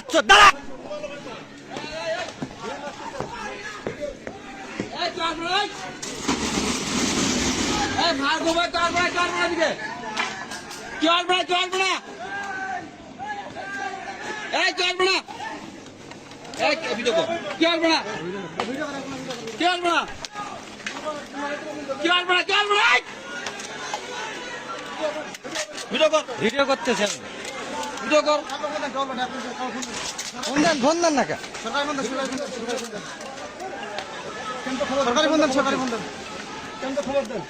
দাঁড়াচ্ছ দাঁড়া ভিডিও করতেছেন ভিডিও কর ফোন দেন না কেন সরকারি বন্ধন কেন্দ্র খবর দেন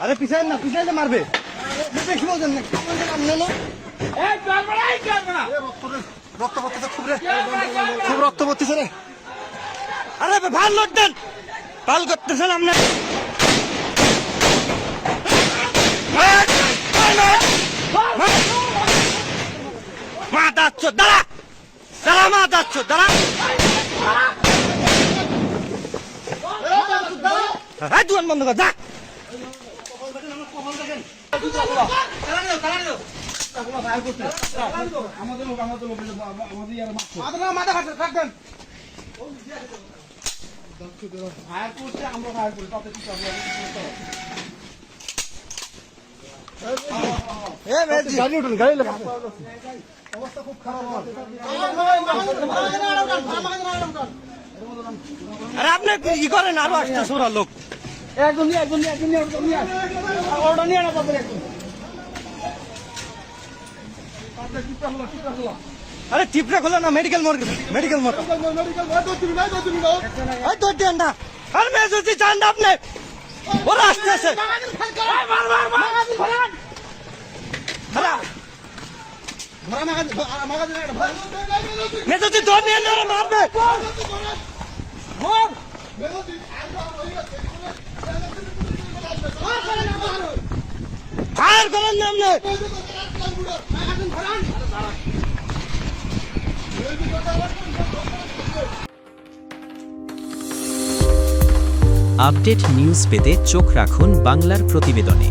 আরে পিছাই না মারবে রক্ত পড়তেছে খুব রক্ত পড়তেছে রে। আরে ভাল লোড দেন পাল করতেছেন আপনার মা দাচ্ছ দাঁড়া দাঁড়া মা দাচ্ছ দাঁড়া হ্যাঁ দুয়ান বন্ধ কর যা মাথা খাচ্ছে থাকবেন গাড়ি উঠুন গাড়ি অবস্থা খুব খারাপ। আরে আপনি কি করেন আরো আসতে সোরা লোক একজন আরে টিপটা খোলা না মেডিকেল মোড় তো দেন না আর মেজুতি চান না আপনি ওরা আসতেছে মেজুতি দৌড় নিয়ে না মারবে ফায়ার করেন নাম নেই আপডেট নিউজ পেতে চোখ রাখুন বাংলার প্রতিবেদনে।